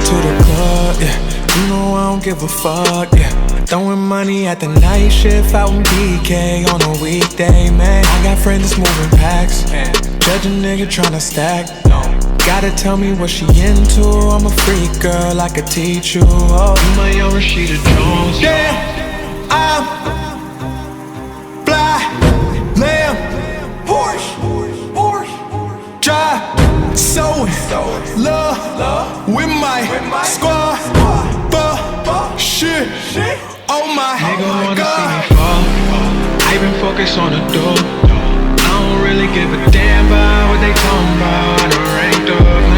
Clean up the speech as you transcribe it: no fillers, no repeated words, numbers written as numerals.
to the club, yeah. You know I don't give a fuck, yeah. Throwing money at the night shift out in BK on a weekday, man. I got friends that's moving packs, judge a nigga tryna stack. Gotta tell me what she into. I'm a freak girl, I could teach you. Oh, you my young Rashida Jones. Damn, I'm fly, lamb, Porsche, drive, so in love with my squad. Fuck shit, oh my Nigga wanna God. see me fall. I been focused on the door. I don't really give a damn about what they talking about. I done ranked up.